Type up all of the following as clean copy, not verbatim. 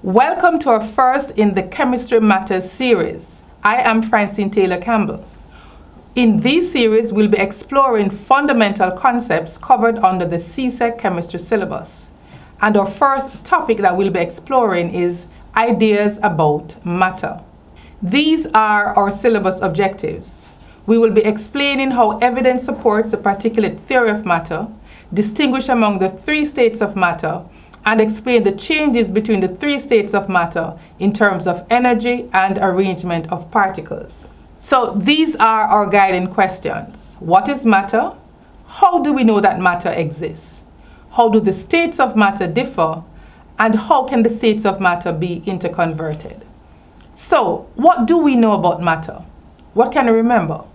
Welcome to our first in the Chemistry Matters series. I am Francine Taylor Campbell. In this series, we'll be exploring fundamental concepts covered under the CSEC chemistry syllabus. And our first topic that we'll be exploring is ideas about matter. These are our syllabus objectives. We will be explaining how evidence supports the particulate theory of matter, distinguish among the three states of matter, and explain the changes between the three states of matter in terms of energy and arrangement of particles. So these are our guiding questions. What is matter? How do we know that matter exists? How do the states of matter differ? And how can the states of matter be interconverted? So what do we know about matter? What can we remember?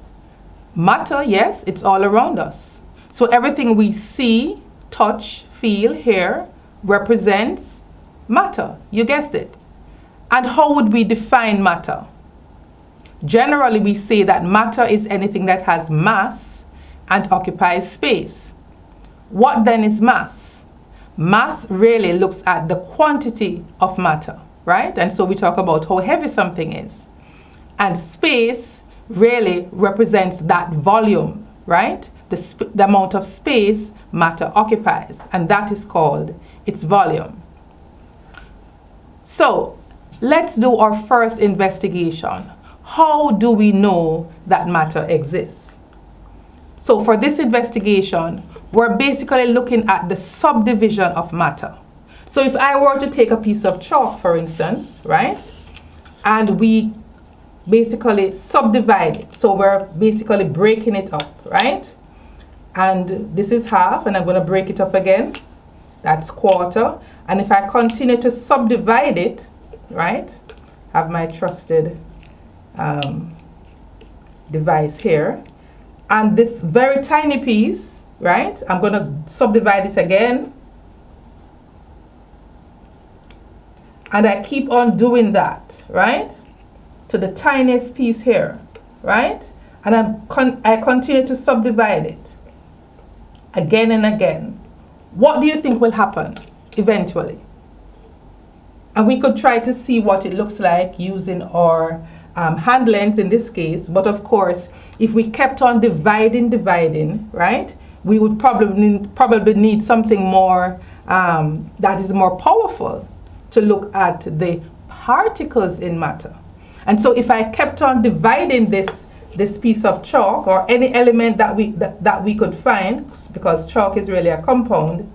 Matter, yes, it's all around us. So everything we see, touch, feel, hear, represents matter. You guessed it. And how would we define matter? Generally, we say that matter is anything that has mass and occupies space. What then is mass? Mass really looks at the quantity of matter, right? And so we talk about how heavy something is. And space really represents that volume, right? The amount of space matter occupies, and that is called its volume. So let's do our first investigation. How do we know that matter exists? So for this investigation, we're basically looking at the subdivision of matter. So if I were to take a piece of chalk, for instance, right, and we basically subdivide it, so we're basically breaking it up, right? And this is half, and I'm going to break it up again. That's quarter. And if I continue to subdivide it, right, have my trusted device here, and this very tiny piece, right, I'm going to subdivide it again, and I keep on doing that, right, to the tiniest piece here, right, and I continue to subdivide it again and again. What do you think will happen eventually? And we could try to see what it looks like using our hand lens in this case. But of course, if we kept on dividing, right, we would probably need something more that is more powerful to look at the particles in matter. And so if I kept on dividing this piece of chalk, or any element that we could find, because chalk is really a compound,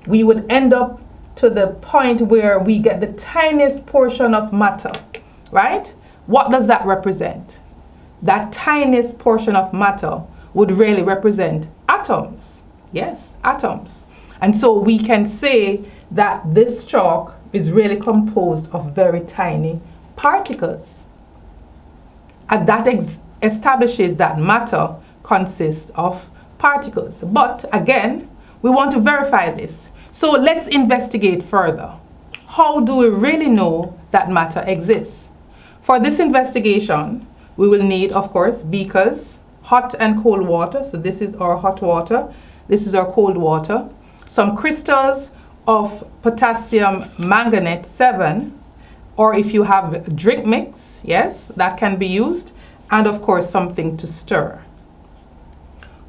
we would end up to the point where we get the tiniest portion of matter, right? What does that represent? That tiniest portion of matter would really represent atoms. Yes, atoms. And so we can say that this chalk is really composed of very tiny particles. And that establishes that matter consists of particles. But again, we want to verify this. So let's investigate further. How do we really know that matter exists? For this investigation, we will need, of course, beakers, hot and cold water. So this is our hot water. This is our cold water. Some crystals of potassium manganate 7, or if you have drink mix, yes, that can be used. And of course, something to stir.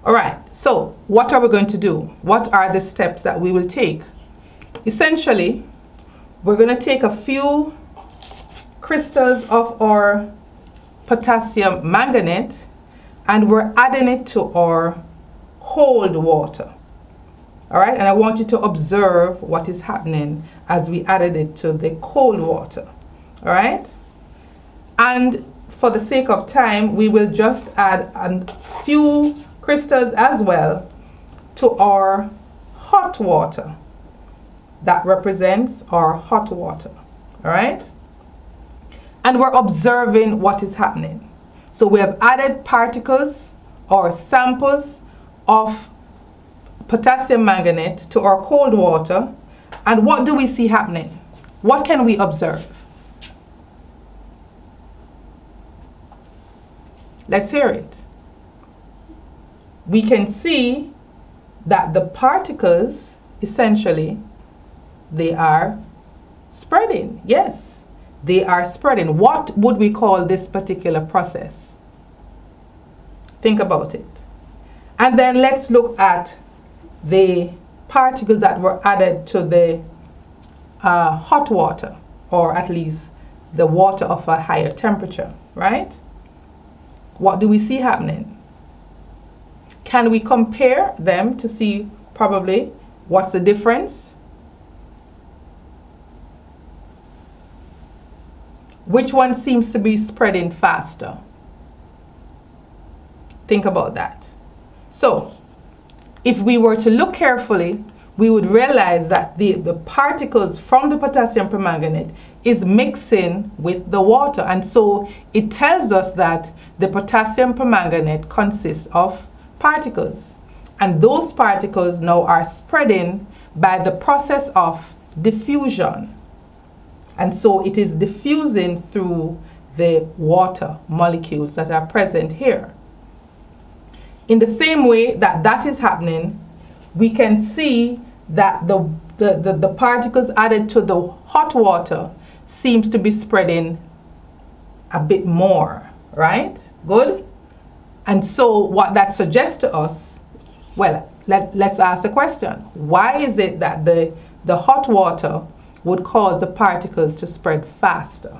All right, so what are we going to do? What are the steps that we will take? Essentially, we're going to take a few crystals of our potassium manganate, and we're adding it to our cold water. All right, and I want you to observe what is happening as we added it to the cold water. All right, and for the sake of time, we will just add a few crystals as well to our hot water. That represents our hot water, all right? And we're observing what is happening. So we have added particles or samples of potassium manganate to our cold water. And what do we see happening? What can we observe? Let's hear it. We can see that the particles, essentially, they are Spreading, yes, they are spreading. What would we call this particular process? Think about it. And then let's look at the particles that were added to the hot water, or at least the water of a higher temperature, right? What do we see happening? Can we compare them to see probably what's the difference? Which one seems to be spreading faster? Think about that. So, if we were to look carefully, we would realize that the particles from the potassium permanganate is mixing with the water. And so it tells us that the potassium permanganate consists of particles. And those particles now are spreading by the process of diffusion. And so it is diffusing through the water molecules that are present here. In the same way that that is happening, we can see that the particles added to the hot water seems to be spreading a bit more, right? Good. And so what that suggests to us, well, let's ask the question. Why is it that the hot water would cause the particles to spread faster?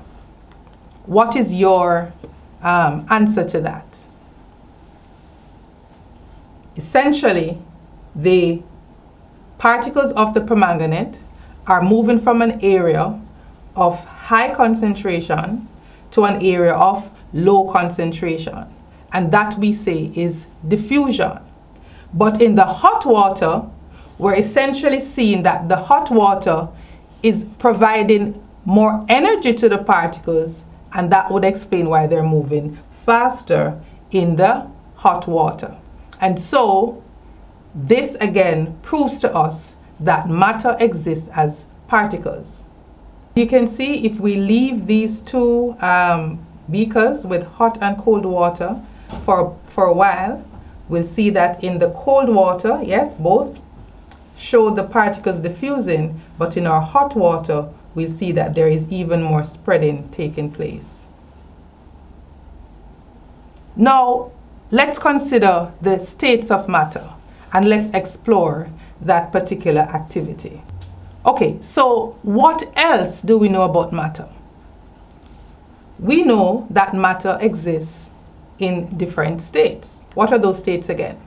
What is your answer to that? Essentially, the particles of the permanganate are moving from an area of high concentration to an area of low concentration. And that we say is diffusion. But in the hot water, we're essentially seeing that the hot water is providing more energy to the particles, and that would explain why they're moving faster in the hot water. And so this again proves to us that matter exists as particles. You can see if we leave these two beakers with hot and cold water for a while, we'll see that in the cold water, yes, both show the particles diffusing, but in our hot water, we'll see that there is even more spreading taking place. Now, let's consider the states of matter and let's explore that particular activity. Okay, so what else do we know about matter? We know that matter exists in different states. What are those states again?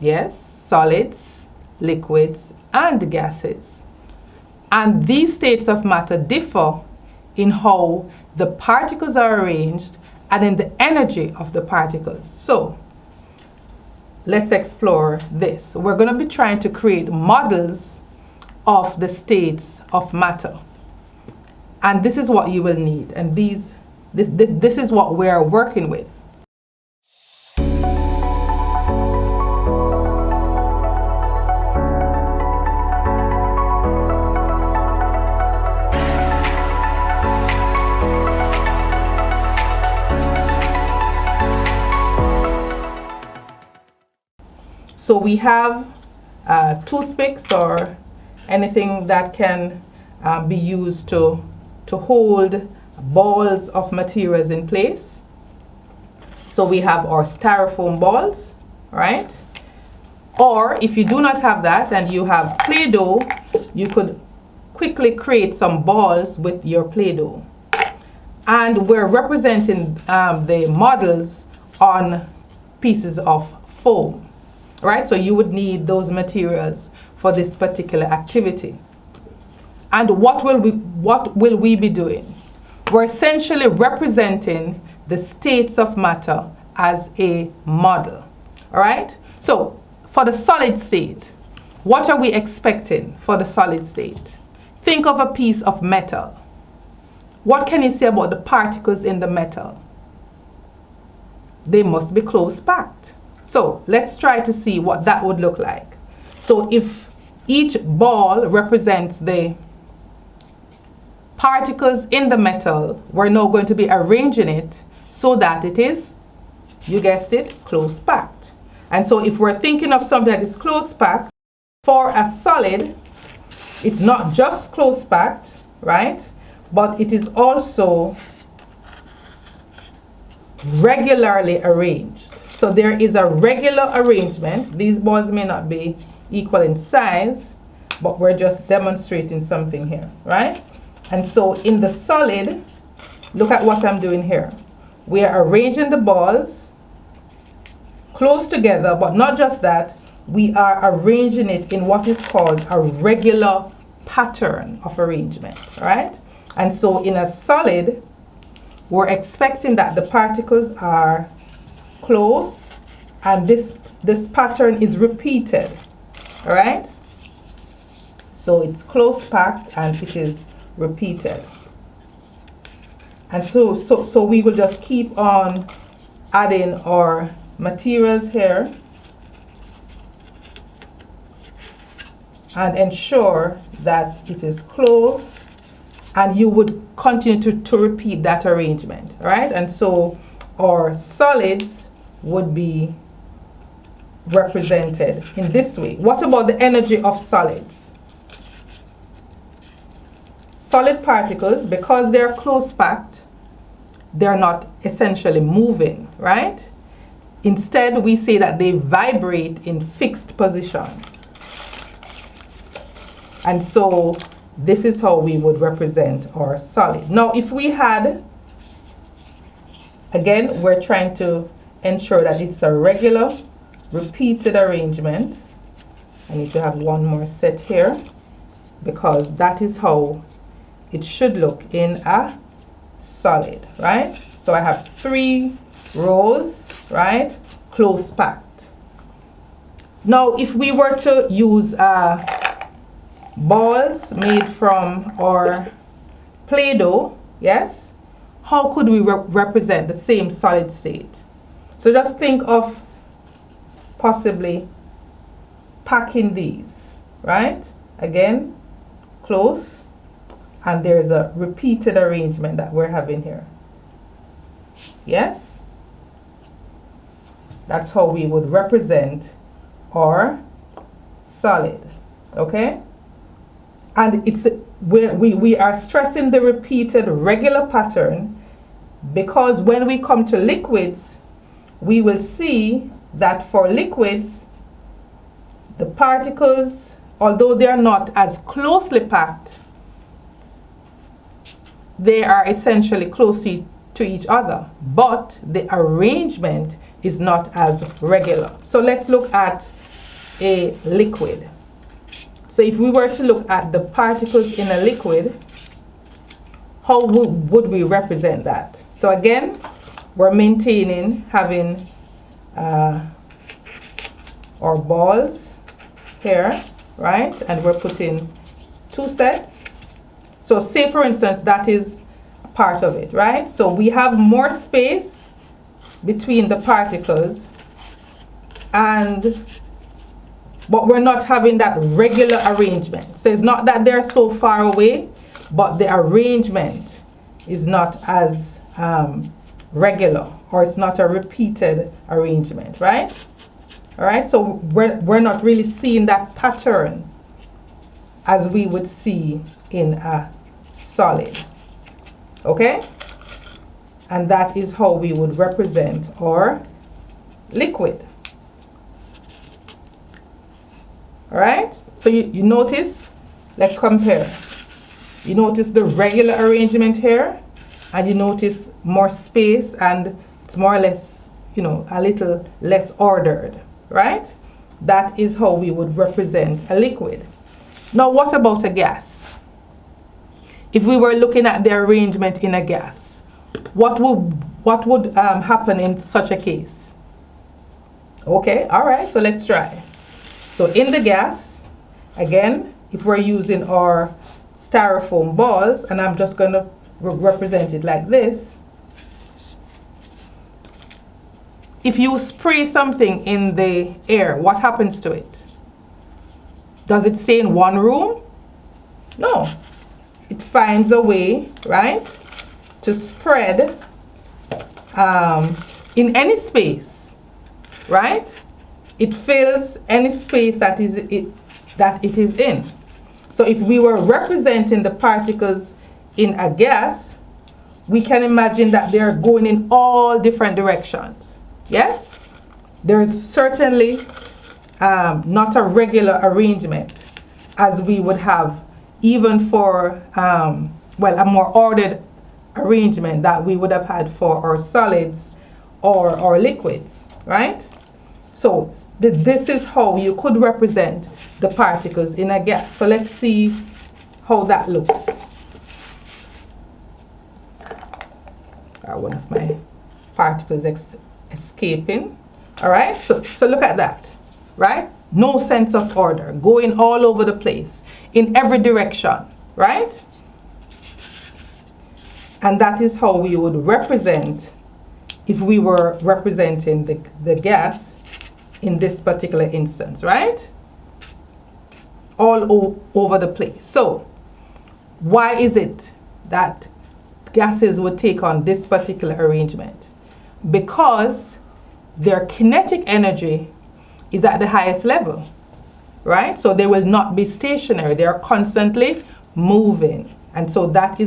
Yes, solids, liquids, and gases. And these states of matter differ in how the particles are arranged and in the energy of the particles. So, let's explore this. We're going to be trying to create models of the states of matter. And this is what you will need. And this is what we're working with. So we have toothpicks or anything that can be used to hold balls of materials in place. So we have our styrofoam balls, right? Or if you do not have that and you have Play-Doh, you could quickly create some balls with your Play-Doh. And we're representing the models on pieces of foam. Right, so you would need those materials for this particular activity. And what will we be doing? We're essentially representing the states of matter as a model. All right, so for the solid state, what are we expecting for the solid state? Think of a piece of metal. What can you say about the particles in the metal? They must be close packed. So let's try to see what that would look like. So if each ball represents the particles in the metal, we're now going to be arranging it so that it is, you guessed it, close packed. And so if we're thinking of something that is close packed, for a solid, it's not just close packed, right? But it is also regularly arranged. So there is a regular arrangement. These balls may not be equal in size, but we're just demonstrating something here, right? And so in the solid, look at what I'm doing here. We are arranging the balls close together, but not just that, we are arranging it in what is called a regular pattern of arrangement, right? And so in a solid, we're expecting that the particles are close and this pattern is repeated, all right? So it's close packed and it is repeated. And so we will just keep on adding our materials here and ensure that it is close, and you would continue to repeat that arrangement, right? And so our solids would be represented in this way. What about the energy of solids? Solid particles, because they're close packed, they're not essentially moving, right? Instead, we say that they vibrate in fixed positions. And so this is how we would represent our solid. Now, if we had, again, we're trying to ensure that it's a regular, repeated arrangement. I need to have one more set here because that is how it should look in a solid, right? So I have 3 rows, right? Close packed. Now, if we were to use balls made from our Play-Doh, yes, how could we represent the same solid state? So just think of possibly packing these, right? Again, close, and there's a repeated arrangement that we're having here. Yes? That's how we would represent our solid, okay? And it's we are stressing the repeated regular pattern because when we come to liquids, we will see that for liquids, the particles, although they are not as closely packed, they are essentially close to each other, but the arrangement is not as regular. So let's look at a liquid. So if we were to look at the particles in a liquid, how would we represent that? So again, we're maintaining having our balls here, right? And we're putting 2 sets. So say for instance, that is part of it, right? So we have more space between the particles, but we're not having that regular arrangement. So it's not that they're so far away, but the arrangement is not as regular, or it's not a repeated arrangement, right? All right, so we're not really seeing that pattern as we would see in a solid, okay? And that is how we would represent our liquid. All right, so you notice, let's compare. You notice the regular arrangement here, and you notice more space, and it's more or less, you know, a little less ordered, right? That is how we would represent a liquid. Now, what about a gas? If we were looking at the arrangement in a gas, what would happen in such a case? Okay, all right, so let's try. So in the gas, again, if we're using our styrofoam balls, and I'm just going to represent it like this. If you spray something in the air, what happens to it? Does it stay in one room? No. It finds a way, right, to spread in any space, right? It fills any space that it is in. So if we were representing the particles in a gas, we can imagine that they are going in all different directions. Yes? There is certainly not a regular arrangement as we would have even for, a more ordered arrangement that we would have had for our solids or liquids, right? So this is how you could represent the particles in a gas. So let's see how that looks. One of my particles escaping. All right, so look at that, right? No sense of order, going all over the place in every direction, right? And that is how we would represent if we were representing the gas in this particular instance, right? All over the place. So why is it that gases would take on this particular arrangement? Because their kinetic energy is at the highest level, right? So they will not be stationary. They are constantly moving. And so that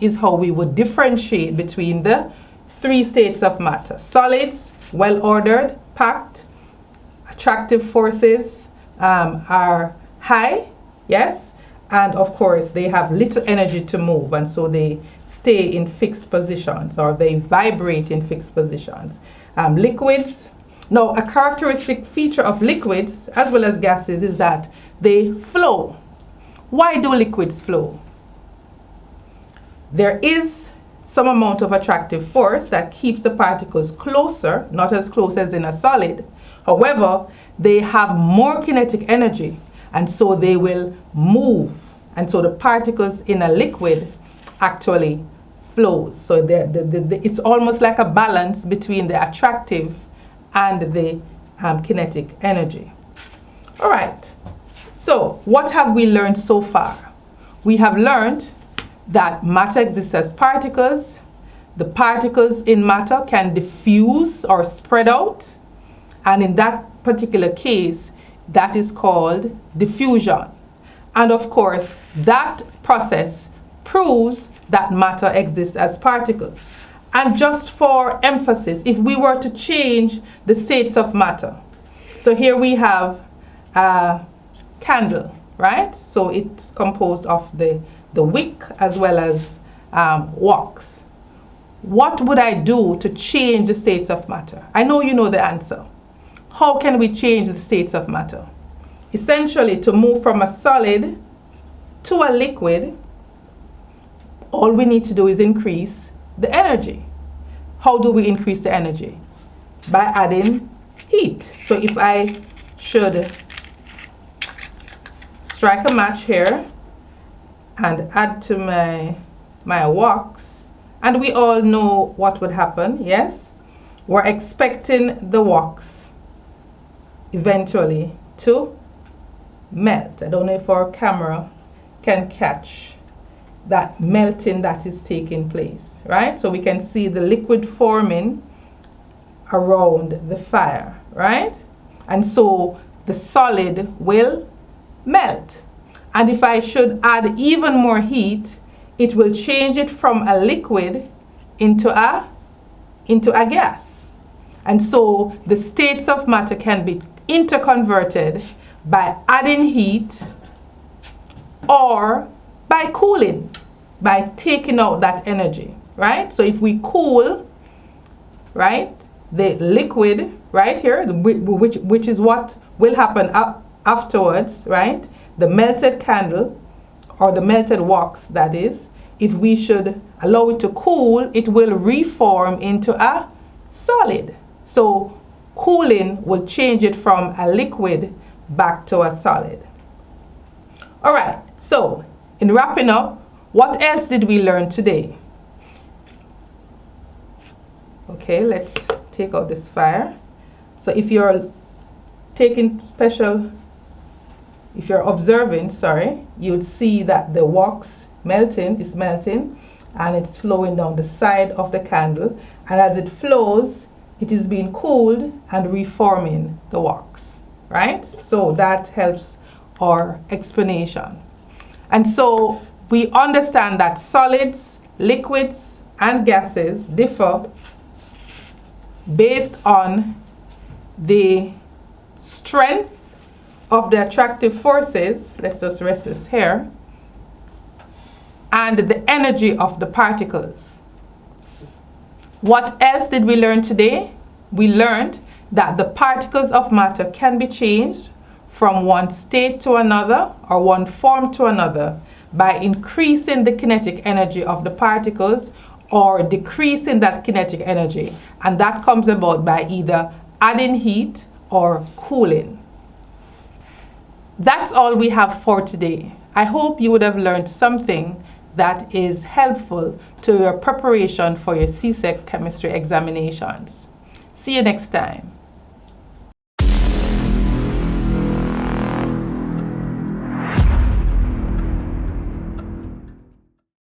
is how we would differentiate between the three states of matter. Solids, well ordered, packed, attractive forces are high, yes, and of course they have little energy to move, and so they stay in fixed positions, or they vibrate in fixed positions. Liquids, now a characteristic feature of liquids as well as gases is that they flow. Why do liquids flow? There is some amount of attractive force that keeps the particles closer, not as close as in a solid. However, they have more kinetic energy, and so they will move, and so the particles in a liquid actually flows. So it's almost like a balance between the attractive and the kinetic energy. All right, so what have we learned so far? We have learned that matter exists as particles. The particles in matter can diffuse or spread out, and in that particular case, that is called diffusion. And of course, that process proves that matter exists as particles. And just for emphasis, if we were to change the states of matter, so here we have a candle, right? So it's composed of the wick as well as wax. What would I do to change the states of matter? I know you know the answer. How can we change the states of matter? Essentially, to move from a solid to a liquid, all we need to do is increase the energy. How do we increase the energy? By adding heat. So if I should strike a match here and add to my wax, and we all know what would happen, yes? We're expecting the wax eventually to melt. I don't know if our camera can catch that melting that is taking place, right? So we can see the liquid forming around the fire, right? And so the solid will melt. And if I should add even more heat, it will change it from a liquid into a gas. And so the states of matter can be interconverted by adding heat or by cooling, by taking out that energy, right? So if we cool, right, the liquid right here, which is what will happen afterwards, right? The melted candle or the melted wax, that is, if we should allow it to cool, it will reform into a solid. So cooling will change it from a liquid back to a solid. All right, so in wrapping up, what else did we learn today? Okay, let's take out this fire. So if you're observing, you would see that the wax is melting and it's flowing down the side of the candle, and as it flows, it is being cooled and reforming the wax, right? So that helps our explanation. And so we understand that solids, liquids, and gases differ based on the strength of the attractive forces. Let's just rest this here. And the energy of the particles. What else did we learn today? We learned that the particles of matter can be changed from one state to another or one form to another by increasing the kinetic energy of the particles or decreasing that kinetic energy. And that comes about by either adding heat or cooling. That's all we have for today. I hope you would have learned something that is helpful to your preparation for your CSEC chemistry examinations. See you next time.